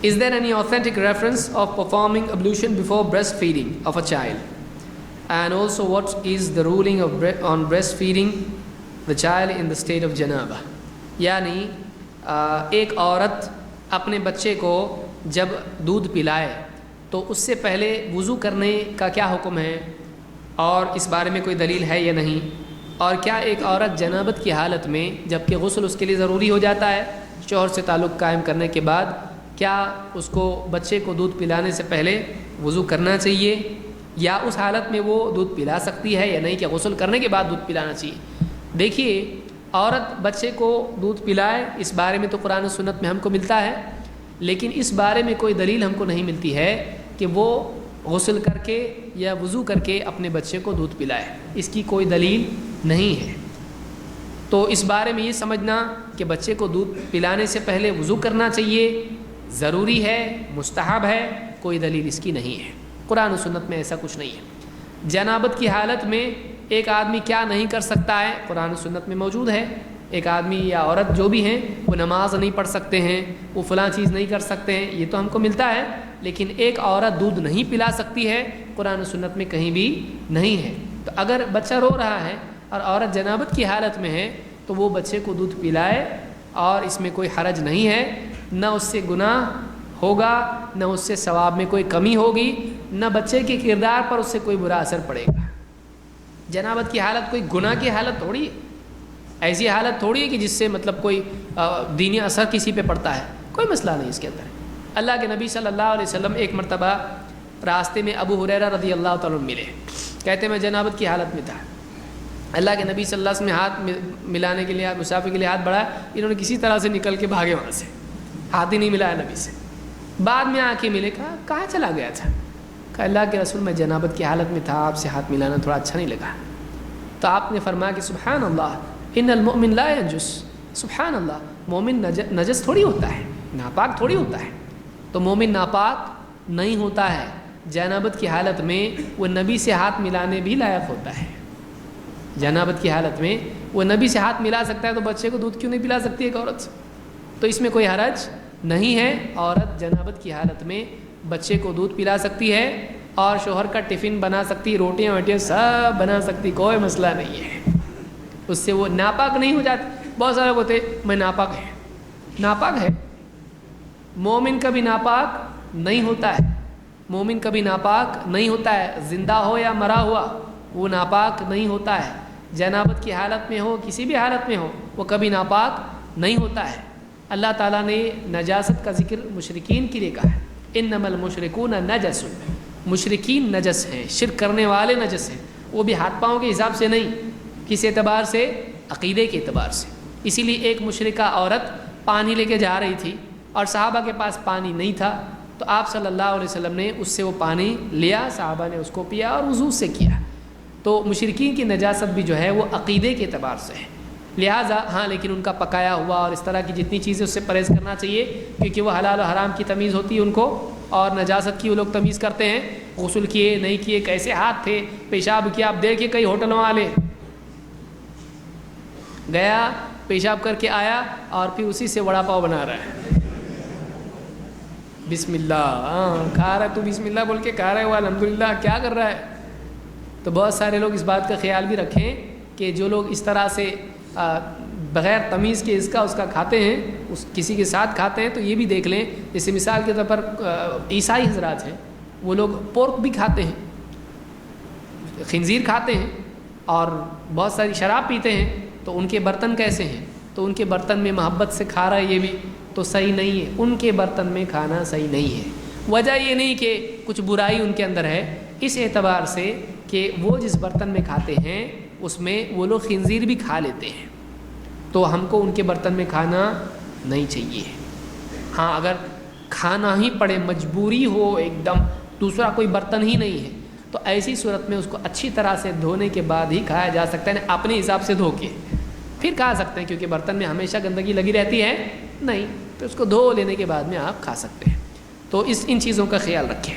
Is there any authentic reference of performing ablution before breastfeeding of a child? And also, what is the ruling of on breastfeeding the child in the state of janaba? یعنی ایک عورت اپنے بچے کو جب دودھ پلائے تو اس سے پہلے وضو کرنے کا کیا حکم ہے، اور اس بارے میں کوئی دلیل ہے یا نہیں؟ اور کیا ایک عورت جنابت کی حالت میں جبکہ غسل اس کے لیے ضروری ہو جاتا ہے شوہر سے تعلق قائم کرنے کے بعد، کیا اس کو بچے کو دودھ پلانے سے پہلے وضو کرنا چاہیے، یا اس حالت میں وہ دودھ پلا سکتی ہے یا نہیں، کہ غسل کرنے کے بعد دودھ پلانا چاہیے؟ دیکھیے، عورت بچے کو دودھ پلائے اس بارے میں تو قرآن و سنت میں ہم کو ملتا ہے، لیکن اس بارے میں کوئی دلیل ہم کو نہیں ملتی ہے کہ وہ غسل کر کے یا وضو کر کے اپنے بچے کو دودھ پلائے، اس کی کوئی دلیل نہیں ہے۔ تو اس بارے میں یہ سمجھنا کہ بچے کو دودھ پلانے سے پہلے وضو کرنا چاہیے، ضروری ہے، مستحب ہے، کوئی دلیل اس کی نہیں ہے، قرآن و سنت میں ایسا کچھ نہیں ہے۔ جنابت کی حالت میں ایک آدمی کیا نہیں کر سکتا ہے، قرآن و سنت میں موجود ہے۔ ایک آدمی یا عورت جو بھی ہیں وہ نماز نہیں پڑھ سکتے ہیں، وہ فلاں چیز نہیں کر سکتے ہیں، یہ تو ہم کو ملتا ہے، لیکن ایک عورت دودھ نہیں پلا سکتی ہے قرآن و سنت میں کہیں بھی نہیں ہے۔ تو اگر بچہ رو رہا ہے اور عورت جنابت کی حالت میں ہے تو وہ بچے کو دودھ پلائے، اور اس میں کوئی حرج نہیں ہے، نہ اس سے گناہ ہوگا، نہ اس سے ثواب میں کوئی کمی ہوگی، نہ بچے کے کردار پر اس سے کوئی برا اثر پڑے گا۔ جنابت کی حالت کوئی گناہ کی حالت تھوڑی ہے، ایسی حالت تھوڑی ہے کہ جس سے مطلب کوئی دینی اثر کسی پہ پڑتا ہے، کوئی مسئلہ نہیں اس کے اندر۔ اللہ کے نبی صلی اللہ علیہ وسلم ایک مرتبہ راستے میں ابو ہریرہ رضی اللہ تعالیٰ عنہ ملے، کہتے میں جنابت کی حالت میں تھا، اللہ کے نبی صلی اللہ علیہ وسلم نے ہاتھ ملانے کے لیے، مسافر کے لیے ہاتھ بڑھایا، انہوں نے کسی طرح سے نکل کے بھاگے وہاں سے، ہاتھ ہی نہیں ملایا نبی سے۔ بعد میں آ کے ملے، کہا کہاں چلا گیا تھا؟ کہا اللہ کے رسول میں جنابت کی حالت میں تھا، آپ سے ہاتھ ملانا تھوڑا اچھا نہیں لگا۔ تو آپ نے فرمایا کہ سبحان اللہ ان المؤمن لا ينجس، سبحان اللہ، مومن نجس تھوڑی ہوتا ہے، ناپاک تھوڑی ہوتا ہے۔ تو مومن ناپاک نہیں ہوتا ہے، جنابت کی حالت میں وہ نبی سے ہاتھ ملانے بھی لائق ہوتا ہے۔ جنابت کی حالت میں وہ نبی سے ہاتھ ملا سکتا ہے، تو بچے کو دودھ کیوں نہیں پلا سکتی ایک عورت؟ تو اس میں کوئی حرج نہیں ہے، عورت جنابت کی حالت میں بچے کو دودھ پلا سکتی ہے، اور شوہر کا ٹفن بنا سکتی، روٹیاں ووٹیاں سب بنا سکتی، کوئی مسئلہ نہیں ہے، اس سے وہ ناپاک نہیں ہو جاتی۔ بہت سارے لوگ ہوتے میں ناپاک ہے، ناپاک ہے، مومن کبھی ناپاک نہیں ہوتا ہے، مومن کبھی ناپاک نہیں ہوتا ہے، زندہ ہو یا مرا ہوا وہ ناپاک نہیں ہوتا ہے، جنابت کی حالت میں ہو کسی بھی حالت میں ہو وہ کبھی ناپاک نہیں ہوتا ہے۔ اللہ تعالیٰ نے نجاست کا ذکر مشرکین کے لیے کہا ہے، انما المشرکون نجس، مشرکین نجس ہیں، شرک کرنے والے نجس ہیں، وہ بھی ہاتھ پاؤں کے حساب سے نہیں، کس اعتبار سے؟ عقیدے کے اعتبار سے۔ اسی لیے ایک مشرکہ عورت پانی لے کے جا رہی تھی اور صحابہ کے پاس پانی نہیں تھا، تو آپ صلی اللہ علیہ وسلم نے اس سے وہ پانی لیا، صحابہ نے اس کو پیا اور وضو سے کیا۔ تو مشرکین کی نجاست بھی جو ہے وہ عقیدے کے اعتبار سے ہے، لہٰذا ہاں، لیکن ان کا پکایا ہوا اور اس طرح کی جتنی چیزیں اس سے پرہیز کرنا چاہیے، کیونکہ وہ حلال و حرام کی تمیز ہوتی ہے ان کو، اور نجاست کی وہ لوگ تمیز کرتے ہیں، غسل کیے نہیں کیے، کیسے ہاتھ تھے، پیشاب کیا۔ آپ دیکھیے کئی ہوٹلوں والے گیا پیشاب کر کے آیا اور پھر اسی سے وڑا پاؤ بنا رہا ہے، بسم اللہ کھا رہا ہے، تو بسم اللہ بول کے کھا رہا ہے، وہ الحمدللہ کیا کر رہا ہے؟ تو بہت سارے لوگ اس بات کا خیال بھی رکھیں کہ جو لوگ اس طرح سے بغیر تمیز کے اس کا کھاتے ہیں، اس کسی کے ساتھ کھاتے ہیں، تو یہ بھی دیکھ لیں، جیسے مثال کے طور پر عیسائی حضرات ہیں، وہ لوگ پورک بھی کھاتے ہیں، خنزیر کھاتے ہیں، اور بہت ساری شراب پیتے ہیں، تو ان کے برتن کیسے ہیں؟ تو ان کے برتن میں محبت سے کھا رہا ہے، یہ بھی تو صحیح نہیں ہے، ان کے برتن میں کھانا صحیح نہیں ہے۔ وجہ یہ نہیں کہ کچھ برائی ان کے اندر ہے، اس اعتبار سے کہ وہ جس برتن میں کھاتے ہیں اس میں وہ لوگ خنزیر بھی کھا لیتے ہیں، تو ہم کو ان کے برتن میں کھانا نہیں چاہیے۔ ہاں اگر کھانا ہی پڑے، مجبوری ہو، ایک دم دوسرا کوئی برتن ہی نہیں ہے، تو ایسی صورت میں اس کو اچھی طرح سے دھونے کے بعد ہی کھایا جا سکتا ہے، اپنے حساب سے دھو کے پھر کھا سکتے ہیں، کیونکہ برتن میں ہمیشہ گندگی لگی رہتی ہے نہیں، تو اس کو دھو لینے کے بعد میں آپ کھا سکتے ہیں۔ تو ان چیزوں کا خیال رکھیں۔